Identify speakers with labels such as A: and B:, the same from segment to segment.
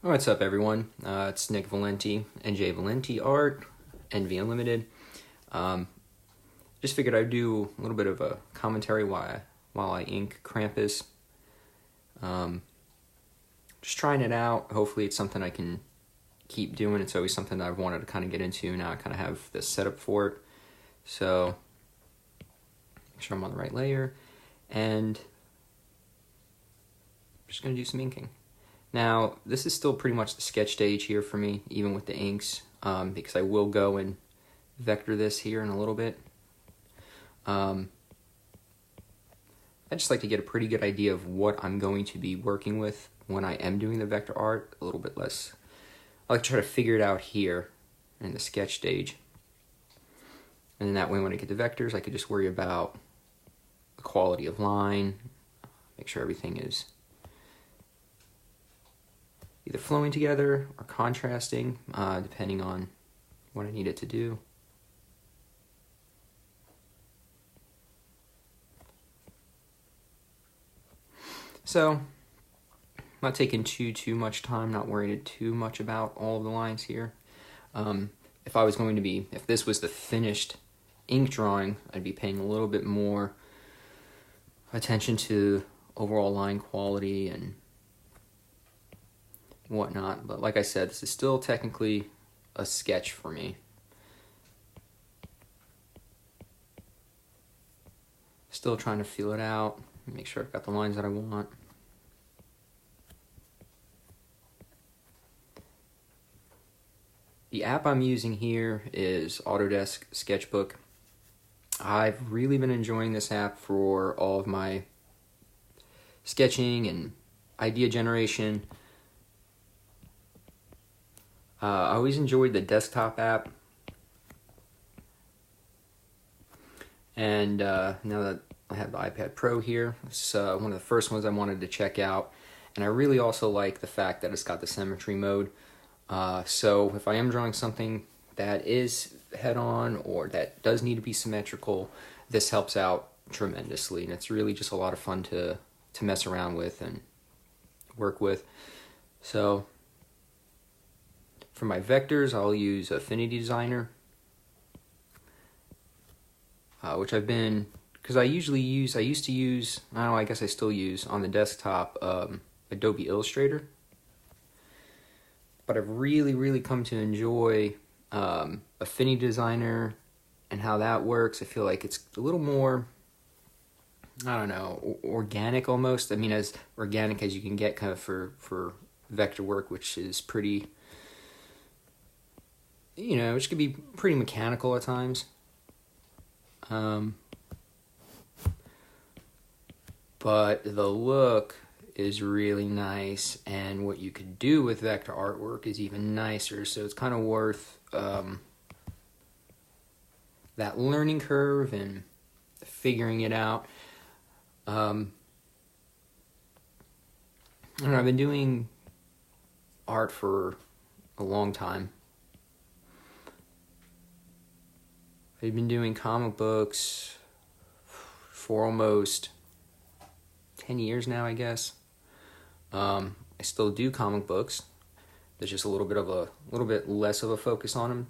A: What's up, everyone? It's Nick Valenti, NJ Valenti Art, NV Unlimited. Just figured I'd do a little bit of a commentary while I ink Krampus. Just trying it out. Hopefully it's something I can keep doing. It's always something that I've wanted to kind of get into. Now I kind of have the setup for it. So, make sure I'm on the right layer. And I'm just going to do some inking. Now, this is still pretty much the sketch stage here for me, even with the inks, because I will go and vector this here in a little bit. I just like to get a pretty good idea of what I'm going to be working with when I am doing the vector art, a little bit less. I like to try to figure it out here in the sketch stage. And then that way when I get the vectors, I could just worry about the quality of line, make sure everything is either flowing together or contrasting, depending on what I need it to do. So, not taking too much time, not worried too much about all of the lines here. If this was the finished ink drawing, I'd be paying a little bit more attention to overall line quality and whatnot, but like I said, this is still technically a sketch for me. Still trying to feel it out, make sure I've got the lines that I want. The app I'm using here is Autodesk Sketchbook. I've really been enjoying this app for all of my sketching and idea generation. I always enjoyed the desktop app, and now that I have the iPad Pro here, it's one of the first ones I wanted to check out, and I really also like the fact that it's got the symmetry mode, so if I am drawing something that is head-on or that does need to be symmetrical, this helps out tremendously, and it's really just a lot of fun to mess around with and work with. So for my vectors, I'll use Affinity Designer, which because I used to use, I don't know, I guess I still use on the desktop, Adobe Illustrator. But I've really come to enjoy Affinity Designer and how that works. I feel like it's a little more, I don't know, organic almost. I mean, as organic as you can get kind of for vector work, which is pretty, which could be pretty mechanical at times. But the look is really nice, and what you could do with vector artwork is even nicer, so it's kind of worth that learning curve and figuring it out. I don't know, I've been doing art for a long time. I've been doing comic books for almost 10 years now, I guess. I still do comic books. There's just a little bit less of a focus on them.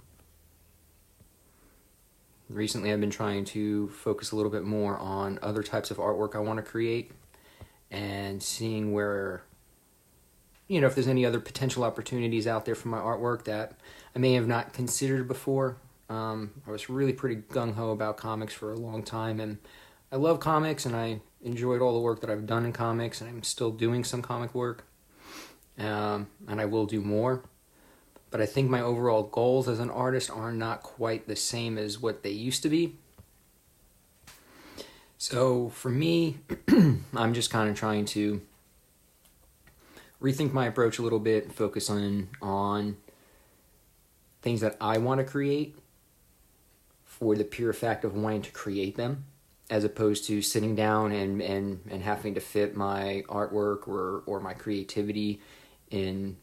A: Recently, I've been trying to focus a little bit more on other types of artwork I want to create and seeing where, if there's any other potential opportunities out there for my artwork that I may have not considered before. I was really pretty gung-ho about comics for a long time, and I love comics, and I enjoyed all the work that I've done in comics, and I'm still doing some comic work, and I will do more. But I think my overall goals as an artist are not quite the same as what they used to be. So for me, I'm just kind of trying to rethink my approach a little bit, focus on things that I want to create for the pure fact of wanting to create them, as opposed to sitting down and having to fit my artwork or my creativity into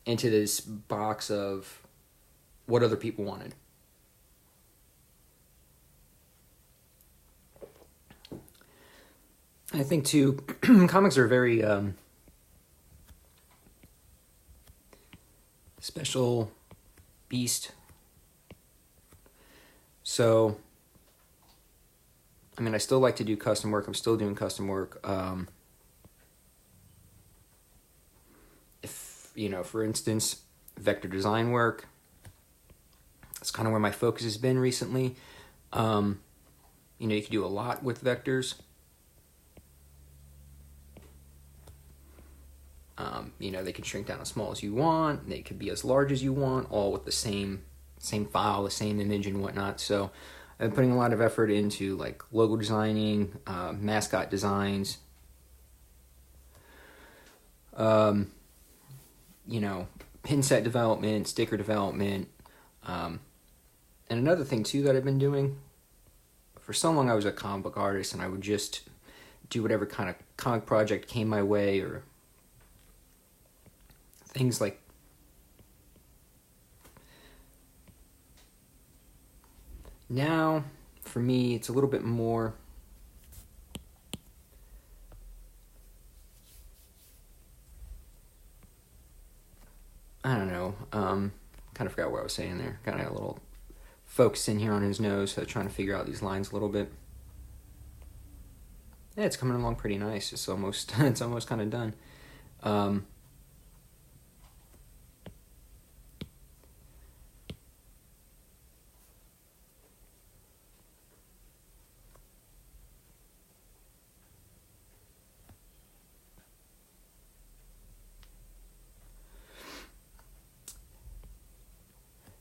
A: this box of what other people wanted. I think too, comics are very special beast. So, I mean, I still like to do custom work. I'm still doing custom work. If, for instance, vector design work, that's kind of where my focus has been recently. You can do a lot with vectors. They can shrink down as small as you want. They could be as large as you want, all with the same file, the same image and whatnot. So I've been putting a lot of effort into like logo designing, mascot designs, pin set development, sticker development. And another thing too that I've been doing, for so long I was a comic book artist and I would just do whatever kind of comic project came my way, or things like now for me it's a little bit more I don't know, kind of forgot what I was saying there. Got a little focus in here on his nose, so trying to figure out these lines a little bit. Yeah, it's coming along pretty nice. It's almost kind of done.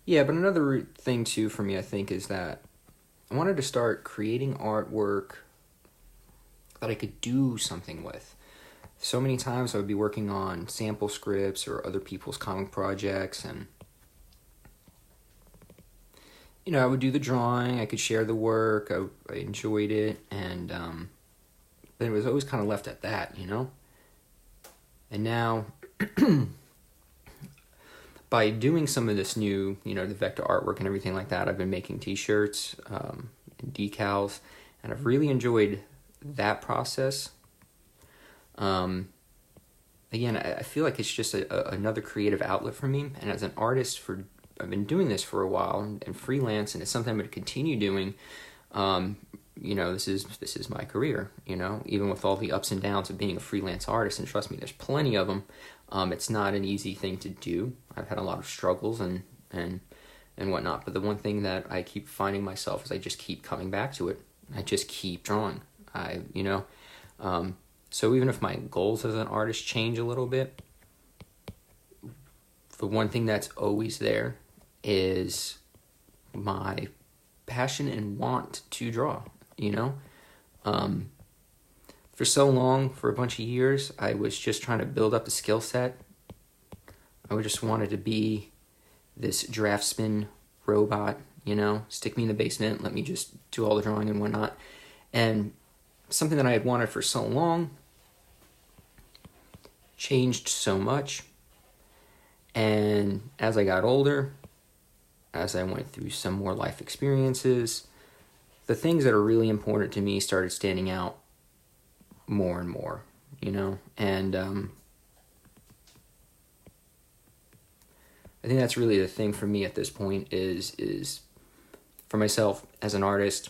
A: Yeah, but another thing too for me, I think, is that I wanted to start creating artwork that I could do something with. So many times I would be working on sample scripts or other people's comic projects, and I would do the drawing, I could share the work, I enjoyed it, and but it was always kind of left at that, And now, by doing some of this new, the vector artwork and everything like that, I've been making t-shirts and decals, and I've really enjoyed that process. Again, I feel like it's just another creative outlet for me, and as an artist, I've been doing this for a while and freelance, and it's something I'm going to continue doing. This is my career, even with all the ups and downs of being a freelance artist, and trust me, there's plenty of them. It's not an easy thing to do. I've had a lot of struggles and whatnot, but the one thing that I keep finding myself is I just keep coming back to it. I just keep drawing. So even if my goals as an artist change a little bit, the one thing that's always there is my passion and want to draw, For so long, for a bunch of years, I was just trying to build up the skill set. I just wanted to be this draftsman robot, stick me in the basement, let me just do all the drawing and whatnot. And something that I had wanted for so long changed so much. And as I got older, as I went through some more life experiences, the things that are really important to me started standing out more and more, and I think that's really the thing for me at this point is for myself as an artist,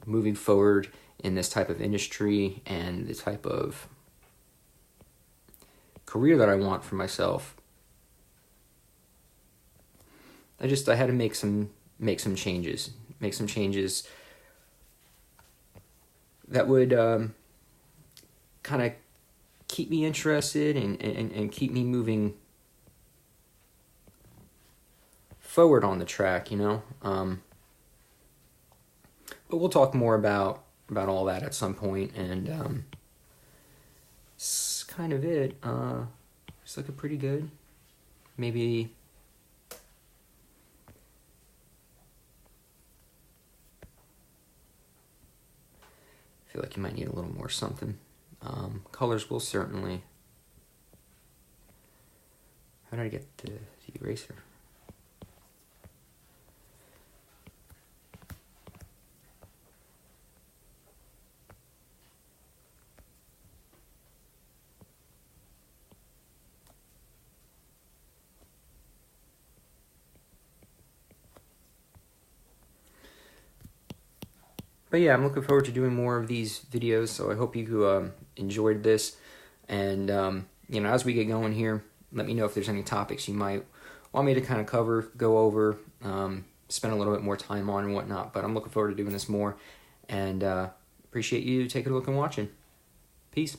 A: moving forward in this type of industry and the type of career that I want for myself. I had to make some changes that would kind of keep me interested and keep me moving forward on the track, But we'll talk more about all that at some point, and it's kind of it. It's looking pretty good. Maybe I feel like you might need a little more something. Colors will certainly. How did I get the eraser? But yeah, I'm looking forward to doing more of these videos, so I hope you enjoyed this. And, you know, as we get going here, let me know if there's any topics you might want me to kind of cover, go over, spend a little bit more time on and whatnot. But I'm looking forward to doing this more, and appreciate you taking a look and watching. Peace.